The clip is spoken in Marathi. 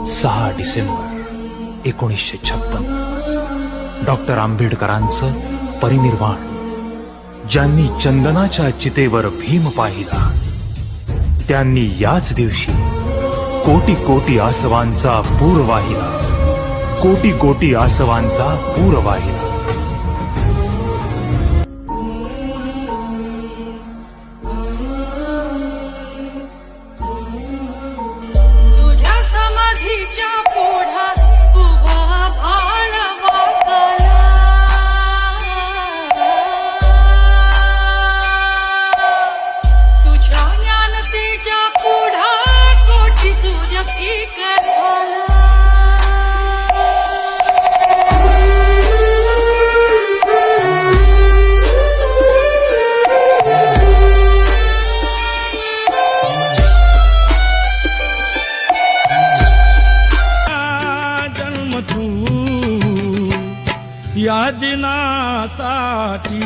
6 डिसेंबर 1956 डॉक्टर आंबेडकरांचं परिनिर्वाण. ज्यांनी चंदनाच्या चितेवर भीम पाहिला, त्यांनी याच दिवशी कोटी कोटी आसवांचा पूर वाहिला, कोटी कोटी आसवांचा पूर वाहिला. तुझ्या समाधीच्या पुढ्यात उभा भाळ वाकाला, तुझ्या ज्ञानतेच्या पुढ्यात कोटी सूर्य फिका झाला. या दिनासाठी